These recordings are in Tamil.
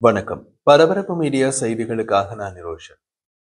வணக்கம். பரபரப்பு மீடியா செய்திகளுக்காக நான் நிரோஷன்.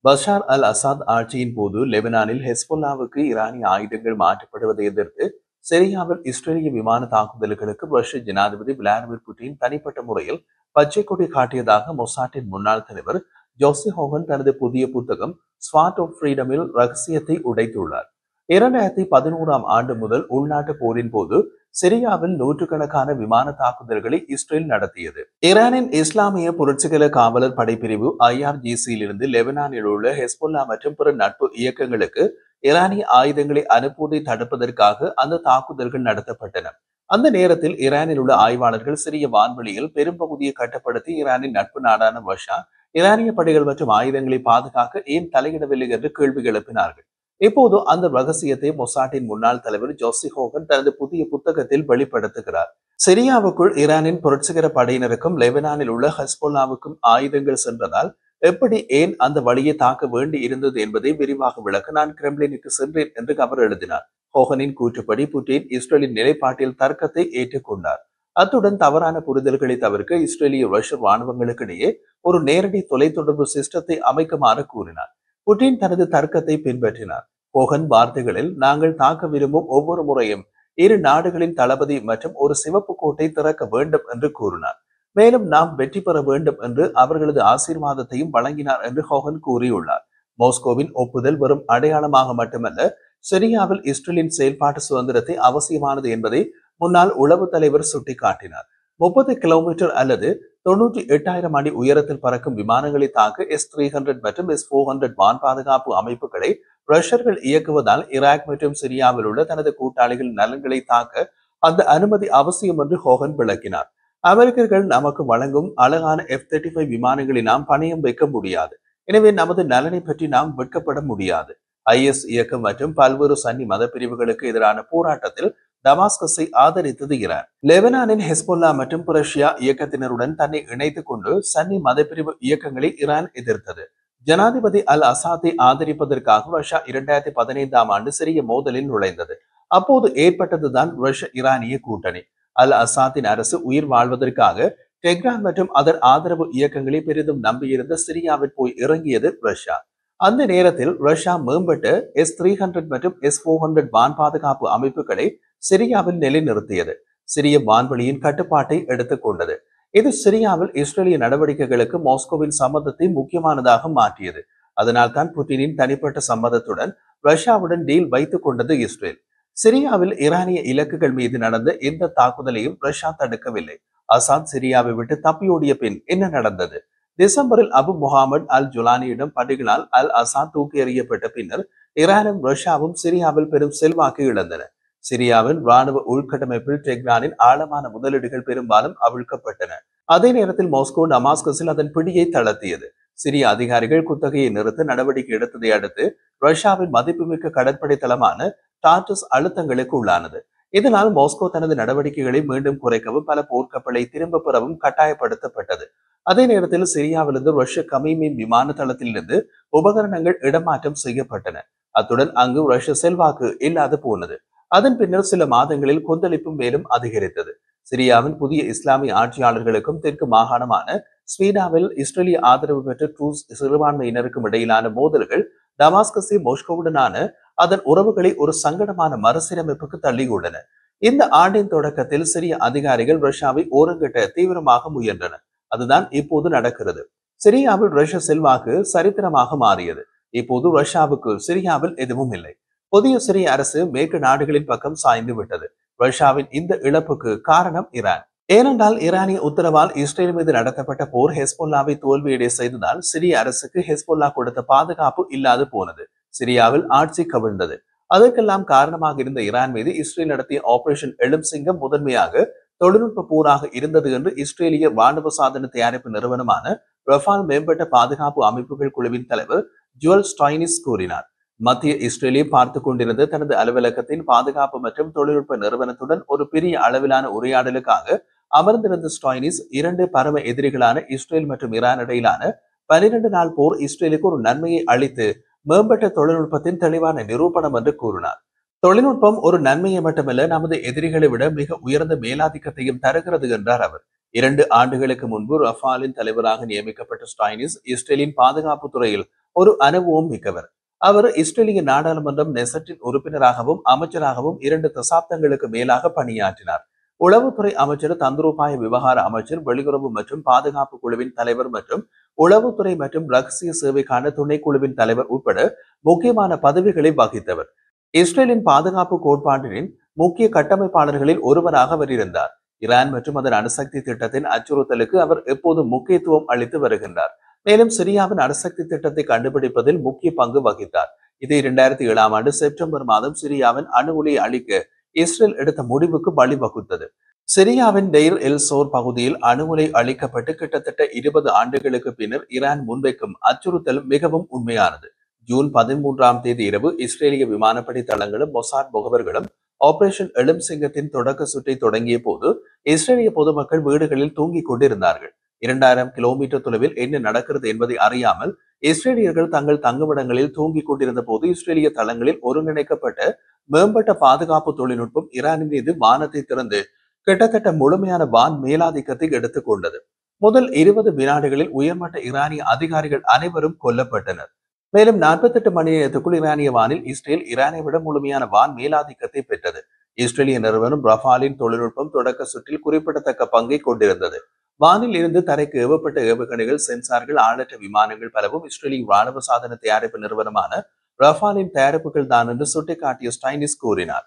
பஷார் அல் அசாத் ஆட்சியின் போது லெபனானில் ஹெஸ்பொல்லாவுக்கு ஈரானிய ஆயுதங்கள் மாற்றப்படுவதை எதிர்த்து சிரியாவில் இஸ்ரேலிய விமான தாக்குதல்களுக்கு ரஷ்ய ஜனாதிபதி விளாடிமிர் புட்டின் தனிப்பட்ட முறையில் பச்சை கொடி காட்டியதாக மொசாட்டின் முன்னாள் தலைவர் ஜோசி ஹோகன் தனது புதிய புத்தகம் ஸ்வாட் ஆஃப் ஃப்ரீடமில் ரகசியத்தை உடைத்துள்ளார். 2011ஆம் ஆண்டு முதல் உள்நாட்டு போரின் போது சிரியாவில் நூற்றுக்கணக்கான விமான தாக்குதல்களை இஸ்ரேல் நடத்தியது. ஈரானின் இஸ்லாமிய புரட்சிகர காவலர் படைப்பிரிவு IRGC-யிலிருந்து லெபனானில் உள்ள ஹெஸ்பொல்லா மற்றும் பிற நட்பு இயக்கங்களுக்கு ஈரானிய ஆயுதங்களை அனுப்புவதை தடுப்பதற்காக அந்த தாக்குதல்கள் நடத்தப்பட்டன. அந்த நேரத்தில் ஈரானில் உள்ள ஆய்வாளர்கள் சிறிய வான்வெளியில் பெரும்பகுதியை கட்டுப்படுத்தி ஈரானின் நட்பு நாடான ரஷ்யா ஈரானிய படைகள் மற்றும் ஆயுதங்களை பாதுகாக்க ஏன் தலையிடவில்லை என்று கேள்வி எழுப்பினார்கள். இப்போது அந்த ரகசியத்தை மொசாட்டின் முன்னாள் தலைவர் ஜோசி ஹோகன் தனது புதிய புத்தகத்தில் வெளிப்படுத்துகிறார். சிரியாவுக்குள் ஈரானின் புரட்சிகர படையினருக்கும் லெபனானில் உள்ள ஹெஸ்பொல்லாவுக்கும் ஆயுதங்கள் சென்றதால் எப்படி ஏன் அந்த வழியை தாக்க வேண்டி இருந்தது என்பதை விரிவாக விளக்க நான் கிரெம்லினுக்கு சென்றேன் என்று அவர் எழுதினார். ஹோகனின் கூற்றுப்படி புட்டின் இஸ்ரேலின் நிலைப்பாட்டில் தர்க்கத்தை ஏற்றுக்கொண்டார். அத்துடன் தவறான புரிதல்களை தவிர்க்க இஸ்ரேலிய ரஷ்ய ராணுவங்களுக்கிடையே ஒரு நேரடி தொலைத்தொடர்பு சிஸ்டத்தை அமைக்குமாறு கூறினார். புட்டின் தனது தர்க்கத்தை பின்பற்றினார். ஹோகன் வார்த்தைகளில், நாங்கள் தாக்க விரும்பும் ஒவ்வொரு முறையும் இரு நாடுகளின் தளபதி மற்றும் ஒரு சிவப்பு கோட்டை திறக்க வேண்டும் என்று கூறினார். மேலும் நாம் வெற்றி பெற வேண்டும் என்று அவர்களது ஆசீர்வாதத்தையும் வழங்கினார் என்று ஹோகன் கூறியுள்ளார். மாஸ்கோவின் ஒப்புதல் வெறும் அடையாளமாக மட்டுமல்ல, சிரியாவில் இஸ்ரேலின் செயல்பாட்டு சுதந்திரத்தை அவசியமானது என்பதை முன்னாள் உளவு தலைவர் சுட்டிக்காட்டினார். 30 கிலோமீட்டர் அல்லது 98,000 அடி உயரத்தில் பறக்கும் விமானங்களை தாக்க S-300 மற்றும் S-400 வான் பாதுகாப்பு அமைப்புகளை ரஷ்யர்கள் இயக்குவதால் ஈராக் மற்றும் சிரியாவில் உள்ள தனது கூட்டாளிகள் நலன்களை தாக்க அந்த அனுமதி அவசியம் என்று ஹோகன் விளக்கினார். அமெரிக்கர்கள் நமக்கு வழங்கும் அழகான F-35 விமானங்களை நாம் பணயம் வைக்க முடியாது. எனவே நமது நலனை பற்றி நாம் வெட்கப்பட முடியாது. IS இயக்கம் மற்றும் பல்வேறு சன்னி மத பிரிவுகளுக்கு எதிரான போராட்டத்தில் டமாஸ்கஸை ஆதரித்தது ஈரான். லெபனானின் ஹெஸ்பொல்லா மற்றும் புரஷியா இயக்கத்தினருடன் தன்னை இணைத்துக் கொண்டு சன்னி மதப்பிரிவு இயக்கங்களை ஈரான் எதிர்த்தது. ஜனாதிபதி அல் அசாத்தை ஆதரிப்பதற்காக ரஷ்யா 2015ஆம் ஆண்டு சிறிய மோதலில் நுழைந்தது. அப்போது ஏற்பட்டதுதான் ரஷ்ய ஈரானிய கூட்டணி. அல் அசாத்தின் அரசு உயிர் வாழ்வதற்காக டெஹ்ரான் மற்றும் அதன் ஆதரவு இயக்கங்களை பெரிதும் நம்பியிருந்த சிரியாவில் போய் இறங்கியது ரஷ்யா. அந்த நேரத்தில் ரஷ்யா மேம்பட்ட S-300 மற்றும் S-400 வான் பாதுகாப்பு அமைப்புகளை சிரியாவில் நிலைநிறுத்தியது. சிரிய வான்வெளியின் கட்டுப்பாட்டை எடுத்துக் கொண்டது. இது சிரியாவில் இஸ்ரேலிய நடவடிக்கைகளுக்கு மாஸ்கோவின் சம்மதத்தை முக்கியமானதாக மாற்றியது. அதனால் தான் புட்டினின் தனிப்பட்ட சம்மதத்துடன் ரஷ்யாவுடன் டீல் வைத்துக் கொண்டது இஸ்ரேல். சிரியாவில் ஈரானிய இலக்குகள் மீது நடந்த எந்த தாக்குதலையும் ரஷ்யா தடுக்கவில்லை. அசாத் சிரியாவை விட்டு தப்பியோடிய பின் என்ன நடந்தது? டிசம்பரில் அபு முகமது அல் ஜுலானியிடம் படைகளால் அல் அசாத் தூக்கி எறியப்பட்ட பின்னர் ஈரானும் ரஷ்யாவும் சிரியாவில் பெரும் செல்வாக்கு இழந்தன. சிரியாவின் ராணுவ உள்கட்டமைப்பில் டெஹ்ரானின் ஆழமான முதலீடுகள் பெரும்பாலும் அவிழ்க்கப்பட்டன. அதே நேரத்தில் மாஸ்கோ டமாஸ்கஸில் அதன் பிடியை தளர்த்தியது. சிரிய அதிகாரிகள் குத்தகையை நிறுத்த நடவடிக்கை எடுத்ததை அடுத்து ரஷ்யாவின் மதிப்புமிக்க கடற்படை தளமான டார்டஸ் அழுத்தங்களுக்கு உள்ளானது. இதனால் மாஸ்கோ தனது நடவடிக்கைகளை மீண்டும் குறைக்கவும் பல போர்க்கப்பலை திரும்ப பெறவும் கட்டாயப்படுத்தப்பட்டது. அதே நேரத்தில் சிரியாவிலிருந்து ரஷ்ய கமீமின் விமான தளத்திலிருந்து உபகரணங்கள் இடமாற்றம் செய்யப்பட்டன. அத்துடன் அங்கு ரஷ்ய செல்வாக்கு இல்லாது போனது. அதன் பின்னர் சில மாதங்களில் கொந்தளிப்பும் மேலும் அதிகரித்தது. சிரியாவின் புதிய இஸ்லாமிய ஆட்சியாளர்களுக்கும் தெற்கு மாகாணமான ஸ்வீடாவில் இஸ்ரேலிய ஆதரவு பெற்ற ட்ரூஸ் சிறுபான்மையினருக்கும் இடையிலான மோதல்கள் டமாஸ்கஸை மோஸ்கோவுடனான அதன் உறவுகளை ஒரு சங்கடமான மறுசீரமைப்புக்கு தள்ளியுள்ளன. இந்த ஆண்டின் தொடக்கத்தில் சிரிய அதிகாரிகள் ரஷ்யாவை ஓரங்கட்ட தீவிரமாக முயன்றனர். அதுதான் இப்போது நடக்கிறது. சிரியாவில் ரஷ்ய செல்வாக்கு சரித்திரமாக மாறியது. இப்போது ரஷ்யாவுக்கு சிரியாவில் எதுவும் இல்லை. புதிய சிரிய அரசு மேற்கு நாடுகளின் பக்கம் சாய்ந்து விட்டது. ரஷ்யாவின் இந்த இழப்புக்கு காரணம் ஈரான். ஏனென்றால் ஈரானிய உத்தரவால் இஸ்ரேல் மீது நடத்தப்பட்ட போர் ஹெஸ்பொல்லாவை தோல்வியடை செய்ததால் சிரிய அரசுக்கு ஹெஸ்பொல்லா கொடுத்த பாதுகாப்பு இல்லாது போனது. சிரியாவில் ஆட்சி கவிழ்ந்தது. அதற்கெல்லாம் காரணமாக இருந்த ஈரான் மீது இஸ்ரேல் நடத்திய ஆபரேஷன் எழும் சிங்கம் முதன்மையாக தொழில்நுட்ப போராக இருந்தது என்று இஸ்ரேலிய ராணுவ சாதன தயாரிப்பு நிறுவனமான ரஃபால் மேம்பட்ட பாதுகாப்பு அமைப்புகள் குழுவின் தலைவர் ஜுவல் ஸ்டாய்னிஸ் கூறினார். மத்திய இஸ்ரேலை பார்த்து கொண்டிருந்த தனது அலுவலகத்தின் பாதுகாப்பு மற்றும் தொழில்நுட்ப நிறுவனத்துடன் ஒரு பெரிய அளவிலான உரையாடலுக்காக அமர்ந்திருந்த ஸ்டாய்னிஸ், இரண்டு பரம எதிரிகளான இஸ்ரேல் மற்றும் ஈரான் இடையிலான 12 நாள் போர் இஸ்ரேலுக்கு ஒரு நன்மையை அளித்து மேம்பட்ட தொழில்நுட்பத்தின் தெளிவான நிரூபணம் என்று கூறினார். தொழில்நுட்பம் ஒரு நன்மையை மட்டுமல்ல, நமது எதிரிகளை விட மிக உயர்ந்த மேலாதிக்கத்தையும் தருகிறது என்றார் அவர். 2 ஆண்டுகளுக்கு முன்பு ரஃபாலின் தலைவராக நியமிக்கப்பட்ட ஸ்டைனிஸ் இஸ்ரேலின் பாதுகாப்பு துறையில் ஒரு அனுபவம் மிக்கவர். அவர் இஸ்ரேலிய நாடாளுமன்றம் நெசட்டின் உறுப்பினராகவும் அமைச்சராகவும் 2 தசாப்தங்களுக்கு மேலாக பணியாற்றினார். உளவுத்துறை அமைச்சர், தந்திரோபாய விவகார அமைச்சர், வெளியுறவு மற்றும் பாதுகாப்பு குழுவின் தலைவர் மற்றும் உளவுத்துறை மற்றும் ரகசிய சேவைக்கான துணைக்குழுவின் தலைவர் உட்பட முக்கியமான பதவிகளை வகித்தவர். இஸ்ரேலின் பாதுகாப்பு கோட்பாட்டின் முக்கிய கட்டமைப்பாளர்களில் ஒருவராக அவர் இருந்தார். ஈரான் மற்றும் அதன் அணுசக்தி திட்டத்தின் அச்சுறுத்தலுக்கு அவர் எப்போதும் முக்கியத்துவம் அளித்து வருகின்றார். மேலும் சிரியாவின் அணுசக்தி திட்டத்தை கண்டுபிடிப்பதில் முக்கிய பங்கு வகித்தார். இது 2007 செப்டம்பர் மாதம் சிரியாவின் அணு உலையை அழிக்க இஸ்ரேல் எடுத்த முடிவுக்கு வழிவகுத்தது. சிரியாவின் டெய்ர் எல் சோர் பகுதியில் அணு உலை அழிக்கப்பட்டு கிட்டத்தட்ட 20 ஆண்டுகளுக்கு பின்னர் ஈரான் முன்வைக்கும் அச்சுறுத்தல் மிகவும் உண்மையானது. ஜூன் 13 இரவு இஸ்ரேலிய விமானப்படை தளங்களும் மொசாட் முகவர்களும் ஆபரேஷன் எழும் சிங்கத்தின் தொடக்க சுற்றை தொடங்கிய போது இஸ்ரேலிய பொதுமக்கள் வீடுகளில் தூங்கிக் கொண்டிருந்தார்கள். 2000 கிலோமீட்டர் தொலைவில் என்ன நடக்கிறது என்பதை அறியாமல் இஸ்ரேலியர்கள் தங்கள் தங்குமிடங்களில் தூங்கிக் கொண்டிருந்த போது இஸ்ரேலிய தளங்களில் ஒருங்கிணைக்கப்பட்ட மேம்பட்ட பாதுகாப்பு தொழில்நுட்பம் ஈரானின் மீது வானத்தை திறந்து கிட்டத்தட்ட முழுமையான வான் மேலாதிக்கத்தை எடுத்துக் கொண்டது. முதல் 20 வினாடிகளில் உயர்மட்ட ஈரானிய அதிகாரிகள் அனைவரும் கொல்லப்பட்டனர். மேலும் 48 மணி நேரத்துக்குள் ஈரானிய வானில் இஸ்ரேல் ஈரானை விட முழுமையான வான் மேலாதிக்கத்தை பெற்றது. இஸ்ரேலிய நிறுவனம் ரஃபாலின் தொழில்நுட்பம் தொடக்க சுற்றில் குறிப்பிடத்தக்க பங்கை கொண்டிருந்தது. வானில் இருந்து தரைக்கு ஏவப்பட்ட ஏவுகணைகள், சென்சார்கள், ஆளற்ற விமானங்கள் பலவும் இஸ்ரேலிய ராணுவ சாதன தயாரிப்பு நிறுவனமான ரஃபாலின் தயாரிப்புகள் தான் என்று சுட்டிக்காட்டிய ஸ்டைனிஸ் கூறினார்.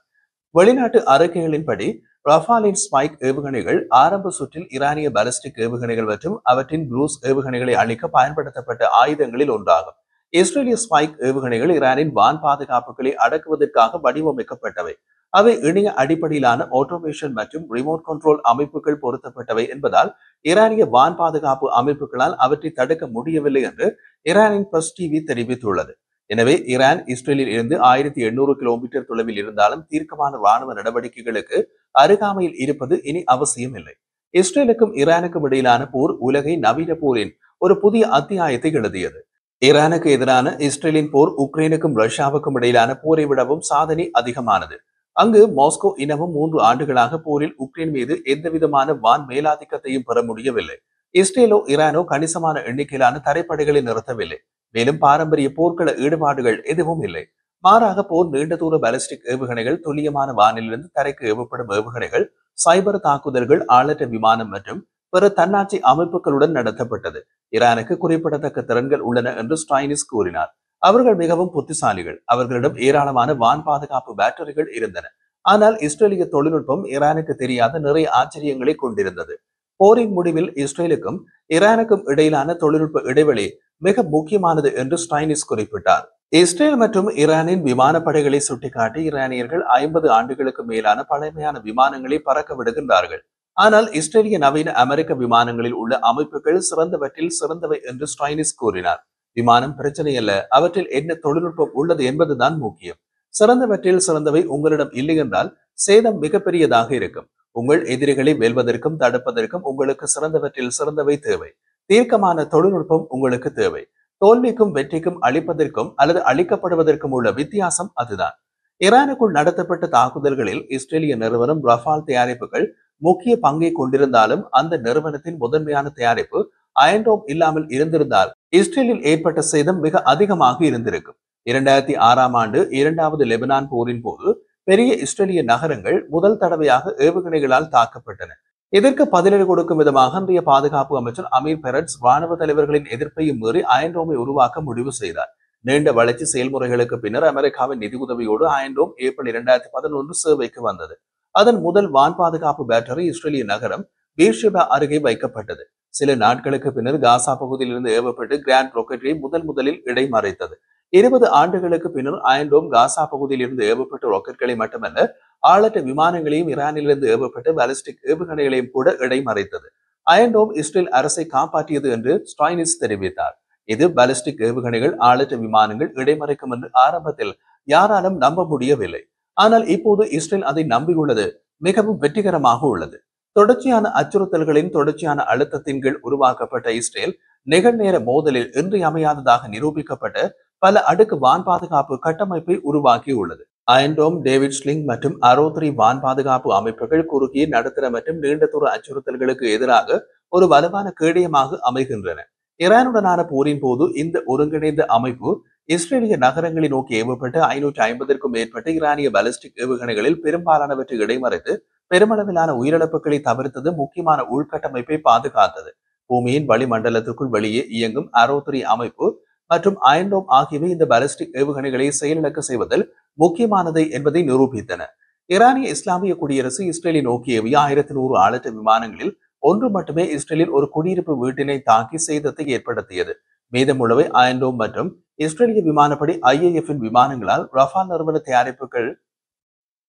வெளிநாட்டு அறிக்கைகளின்படி ரஃபாலின் ஸ்பைக் ஏவுகணைகள் ஆரம்ப சுற்றில் ஈரானிய பாலிஸ்டிக் ஏவுகணைகள் மற்றும் அவற்றின் க்ரூஸ் ஏவுகணைகளை அழிக்க பயன்படுத்தப்பட்ட ஆயுதங்களில் ஒன்றாகும். இஸ்ரேலிய ஸ்பைக் ஏவுகணைகள் ஈரானின் வான் பாதுகாப்புகளை அடக்குவதற்காக வடிவமைக்கப்பட்டவை. அவை இணைய அடிப்படையிலான ஆட்டோமேஷன் மற்றும் ரிமோட் கண்ட்ரோல் அமைப்புகள் பொருத்தப்பட்டவை என்பதால் ஈரானிய வான் பாதுகாப்பு அமைப்புகளால் அவற்றை தடுக்க முடியவில்லை என்று ஈரானின் பிரஸ் டிவி தெரிவித்துள்ளது. எனவே ஈரான் இஸ்ரேலில் இருந்து 1800 கிலோமீட்டர் தொலைவில் இருந்தாலும் தீர்க்கமான ராணுவ நடவடிக்கைகளுக்கு அருகாமையில் இருப்பது இனி அவசியம் இல்லை. இஸ்ரேலுக்கும் ஈரானுக்கும் இடையிலான போர் உலகை நவீன போரின் ஒரு புதிய அத்தியாயத்தை எழுதியது. ஈரானுக்கு எதிரான இஸ்ரேலின் போர் உக்ரைனுக்கும் ரஷ்யாவுக்கும் இடையிலான போரை விடவும் சாதனை அதிகமானது. அங்கு மாஸ்கோ இன்னமும் 3 ஆண்டுகளாக போரில் உக்ரைன் மீது எந்தவிதமான வான் மேலாதிக்கத்தையும் பெற முடியவில்லை. இஸ்ரேலோ ஈரானோ கணிசமான எண்ணிக்கையிலான தரைப்படைகளை நிறுத்தவில்லை. மேலும் பாரம்பரிய போர்க்கள ஈடுபாடுகள் எதுவும் இல்லை. மாறாக போர் நீண்ட தூர பாலிஸ்டிக் ஏவுகணைகள், துல்லியமான வானிலிருந்து தரைக்கு ஏவப்படும் ஏவுகணைகள், சைபர் தாக்குதல்கள், ஆளற்ற விமானம் மற்றும் பிற தன்னாட்சி அமைப்புகளுடன் நடத்தப்பட்டது. ஈரானுக்கு குறிப்பிடத்தக்க திறன்கள் உள்ளன என்று ஸ்டைனிஸ் கூறினார். அவர்கள் மிகவும் புத்திசாலிகள். அவர்களிடம் ஏராளமான வான் பாதுகாப்பு பேட்டரிகள் இருந்தன. ஆனால் இஸ்ரேலிய தொழில்நுட்பம் ஈரானுக்கு தெரியாத நிறைய ஆச்சரியங்களை கொண்டிருந்தது. போரின் முடிவில் இஸ்ரேலுக்கும் ஈரானுக்கும் இடையிலான தொழில்நுட்ப இடைவெளி மிக முக்கியமானது என்று ஸ்டைனிஸ் குறிப்பிட்டார். இஸ்ரேல் மற்றும் ஈரானின் விமானப்படைகளை சுட்டிக்காட்டி ஈரானியர்கள் 50 ஆண்டுகளுக்கு மேலான பழமையான விமானங்களை பறக்க விடுகின்றார்கள். ஆனால் இஸ்ரேலிய நவீன அமெரிக்க விமானங்களில் உள்ள அமைப்புகள் சிறந்தவற்றில் சிறந்தவை என்று ஸ்டைனிஸ் கூறினார். விமானம் பிரச்சனை அல்ல, அவற்றில் என்ன தொழில்நுட்பம் உள்ளது என்பதுதான் முக்கியம். சிறந்தவற்றில் சிறந்தவை உங்களிடம் இல்லை என்றால் சேதம் மிகப்பெரியதாக இருக்கும். உங்கள் எதிரிகளை வெல்வதற்கும் தடுப்பதற்கும் உங்களுக்கு சிறந்தவற்றில் சிறந்தவை தேவை. தீர்க்கமான தொழில்நுட்பம் உங்களுக்கு தேவை. தோல்விக்கும் வெற்றிக்கும் அளிப்பதற்கும் அல்லது அளிக்கப்படுவதற்கும் உள்ள வித்தியாசம் அதுதான். ஈரானுக்குள் நடத்தப்பட்ட தாக்குதல்களில் இஸ்ரேலிய நிறுவனம் ரஃபால் தயாரிப்புகள் முக்கிய பங்கை கொண்டிருந்தாலும் அந்த நிறுவனத்தின் முதன்மையான தயாரிப்பு அயன்டோம் இல்லாமல் இருந்திருந்தால் இஸ்ரேலில் ஏற்பட்ட சேதம் மிக அதிகமாக இருந்திருக்கும். 2006 இரண்டாவது லெபனான் போரின் போது பெரிய இஸ்ரேலிய நகரங்கள் முதல் தடவையாக ஏவுகணைகளால் தாக்கப்பட்டன. இதற்கு பதிலடி கொடுக்கும் விதமாக அன்றைய பாதுகாப்பு அமைச்சர் அமீர் பெரட்ஸ் ராணுவ தலைவர்களின் எதிர்ப்பையும் மீறி அயன்டோமை உருவாக்க முடிவு செய்தார். நீண்ட வளர்ச்சி செயல்முறைகளுக்கு பின்னர் அமெரிக்காவின் நிதி உதவியோடு அயன்டோம் ஏப்ரல் 2011 சேவைக்கு வந்தது. அதன் முதல் வான் பாதுகாப்பு பேட்டரி இஸ்ரேலிய நகரம் பீர்ஷெபா அருகே வைக்கப்பட்டது. சில நாட்களுக்கு பின்னர் காசா பகுதியில் இருந்து ஏவப்பட்டு கிராண்ட் ராக்கெட்டை முதலில் இடைமறைத்தது. 20 ஆண்டுகளுக்கு பின்னர் அயன்டோம் காசா பகுதியில் இருந்து ஏவப்பட்ட ராக்கெட்களை மட்டுமல்ல, ஆளற்ற விமானங்களையும் ஈரானிலிருந்து ஏவப்பட்ட பாலிஸ்டிக் ஏவுகணைகளையும் கூட இடைமறைத்தது. அயன்டோம் இஸ்ரேல் அரசை காப்பாற்றியது என்று ஸ்டைனிஸ் தெரிவித்தார். இது பாலிஸ்டிக் ஏவுகணைகள், ஆளற்ற விமானங்கள் இடைமறைக்கும் என்று ஆரம்பத்தில் யாராலும் நம்ப முடியவில்லை. ஆனால் இப்போது இஸ்ரேல் அதை நம்பியுள்ளது மிகவும் வெற்றிகரமாக உள்ளது. தொடர்ச்சியான அச்சுறுத்தல்களின் தொடர்ச்சியான அழுத்தத்தின் கீழ் உருவாக்கப்பட்ட இஸ்ரேல் நிகழ்நேர மோதலில் இன்றியமையாததாக நிரூபிக்கப்பட்ட பல அடுக்கு வான் பாதுகாப்பு கட்டமைப்பை உருவாக்கியுள்ளது. அயன்டோம், டேவிட் ஸ்லிங் மற்றும் அரோத்ரி வான் பாதுகாப்பு அமைப்புகள் குறுகிய, நடுத்தர மற்றும் நீண்ட தூர அச்சுறுத்தல்களுக்கு எதிராக ஒரு வலுவான கேடயமாக அமைகின்றன. ஈரானுடனான போரின் போது இந்த ஒருங்கிணைந்த அமைப்பு இஸ்ரேலிய நகரங்களை நோக்கி ஏவப்பட்ட 550க்கும் மேற்பட்ட ஈரானிய பாலிஸ்டிக் ஏவுகணைகளில் பெரும்பாலானவற்றை இடைமறித்து பெருமளவிலான உயிரிழப்புகளை தவிர்த்தது, முக்கியமான உள்கட்டமைப்பை பாதுகாத்தது. பூமியின் வளிமண்டலத்திற்குள் வெளியே இயங்கும் அரோத்ரி அமைப்பு மற்றும் அயன்டோம் ஆகியவை இந்த பாலிஸ்டிக் ஏவுகணைகளை செயலிழக்க செய்வதில் முக்கியமானது என்பதை நிரூபித்தன. ஈரானிய இஸ்லாமிய குடியரசு இஸ்ரேலை நோக்கி ஏவிய 1100 ஆளற்ற விமானங்களில் ஒன்று மட்டுமே இஸ்ரேலில் ஒரு குடியிருப்பு வீட்டினை தாக்கி சேதத்தை ஏற்படுத்தியது. மீதமுள்ளவை அயன்டோம் மற்றும் இஸ்ரேலிய விமானப்படை IAF-இன் விமானங்களால் ரஃபால் நிறுவன தயாரிப்புகள்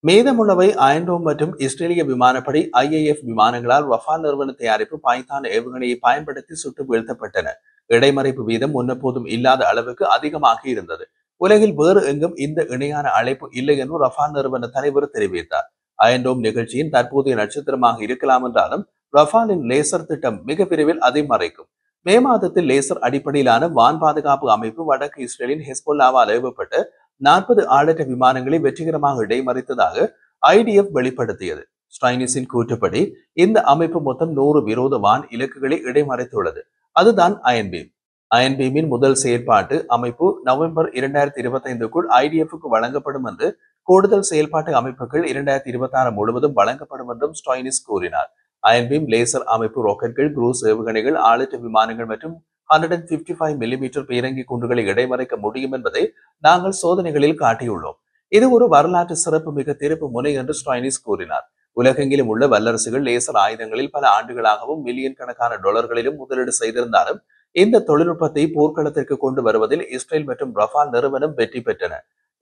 மீதமுள்ளவை அயன்டோம் மற்றும் இஸ்ரேலிய விமானப்படை IAF விமானங்களால் ரஃபால் நிறுவன தயாரிப்பு பைத்தான் ஏவுகணையை பயன்படுத்தி சுட்டு வீழ்த்தப்பட்டன. இடைமறைப்பு வீதம் முன்னெப்போதும் இல்லாத அளவுக்கு அதிகமாக இருந்தது. உலகில் வேறு எங்கும் இந்த இணையான அழைப்பு இல்லை என்று ரஃபால் நிறுவன தலைவர் தெரிவித்தார். அயன்டோம் நிகழ்ச்சியின் தற்போதைய நட்சத்திரமாக இருக்கலாம் என்றாலும் ரஃபாலின் லேசர் திட்டம் மிக விரைவில் அதை மறைக்கும். மே மாதத்தில் லேசர் அடிப்படையிலான வான் பாதுகாப்பு அமைப்பு வடக்கு இஸ்ரேலின் ஹெஸ்போல்லாவால் ஏவப்பட்ட 40 ஆளற்ற விமானங்களை வெற்றிகரமாக இடைமறித்ததாக IDF வெளிப்படுத்தியது. ஸ்டைனிஸின் கூற்றுப்படி இந்த அமைப்பு மொத்தம் 100 விரோத வான் இலக்குகளை இடைமறித்துள்ளது. அதுதான் அயன்பீம். அயன்பீமின் முதல் செயற்பாட்டு அமைப்பு நவம்பர் 2025க்குள் IDF-க்கு வழங்கப்படும் என்று, கூடுதல் செயல்பாட்டு அமைப்புகள் 2026 முழுவதும் வழங்கப்படும் என்றும் ஸ்டைனிஸ் கூறினார். அயன்பீம் லேசர் அமைப்பு ராக்கெட்கள், குரூஸ் ஏவுகணைகள், ஆளற்ற விமானங்கள் மற்றும் 155 மில்லிமீட்டர் பீரங்கி குண்டுகளை இடைமறிக்க முடியும் என்பதை நாங்கள் சோதனைகளில் காட்டியுள்ளோம். இது ஒரு வரலாற்று சிறப்பு மிக திருப்பு முனை என்று ஸ்டைனிஸ் கூறினார். உலகெங்கிலும் உள்ள வல்லரசுகள் லேசர் ஆயுதங்களில் பல ஆண்டுகளாகவும் மில்லியன் கணக்கான டாலர்களிலும் முதலீடு செய்திருந்தாலும் இந்த தொழில்நுட்பத்தை போர்க்களத்திற்கு கொண்டு வருவதில் இஸ்ரேல் மற்றும் ரஃபால் நிறுவனம் வெற்றி பெற்றன.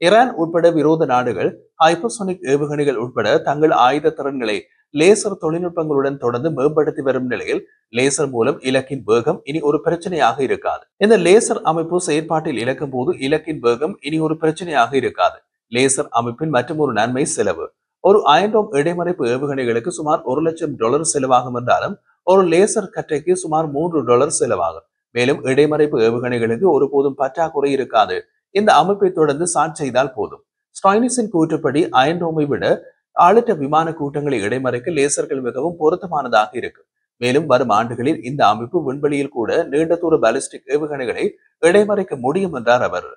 ஈரான் உட்பட விரோத நாடுகள் ஹைப்பர்சோனிக் ஏவுகணைகள் உட்பட தங்கள் ஆயுத திறன்களை லேசர் தொழில்நுட்பங்களுடன் தொடர்ந்து மேம்படுத்தி வரும் நிலையில் லேசர் மூலம் இலக்கின் வேகம் இனி ஒரு பிரச்சனையாக இருக்காது. இந்த லேசர் அமைப்பு செயற்பாட்டில் இழக்கும் போது இலக்கின் வேகம் இனி ஒரு பிரச்சனையாக இருக்காது. லேசர் அமைப்பின் மற்றொரு நன்மை செலவு. ஒரு அயன்டோம் இடைமறைப்பு ஏவுகணைகளுக்கு சுமார் $1,00,000 செலவாகும் என்றாலும் ஒரு லேசர் கற்றைக்கு சுமார் $3 செலவாகும். மேலும் இடைமறைப்பு ஏவுகணைகளுக்கு ஒருபோதும் பற்றாக்குறை இருக்காது. இந்த அமைப்பை தொடர்ந்து சார்ஜ் செய்தால் போதும். ஸ்டைனிஸின் கூற்றுப்படி அயன்டோமை விட ஆளற்ற விமான கூட்டங்களை இடைமறைக்க லேசர்கள் மிகவும் பொருத்தமானதாக இருக்கும். மேலும் வரும் ஆண்டுகளில் இந்த அமைப்பு விண்வெளியில் கூட நீண்ட தூர பாலிஸ்டிக் ஏவுகணைகளை இடைமறைக்க முடியும் என்றார் அவர்.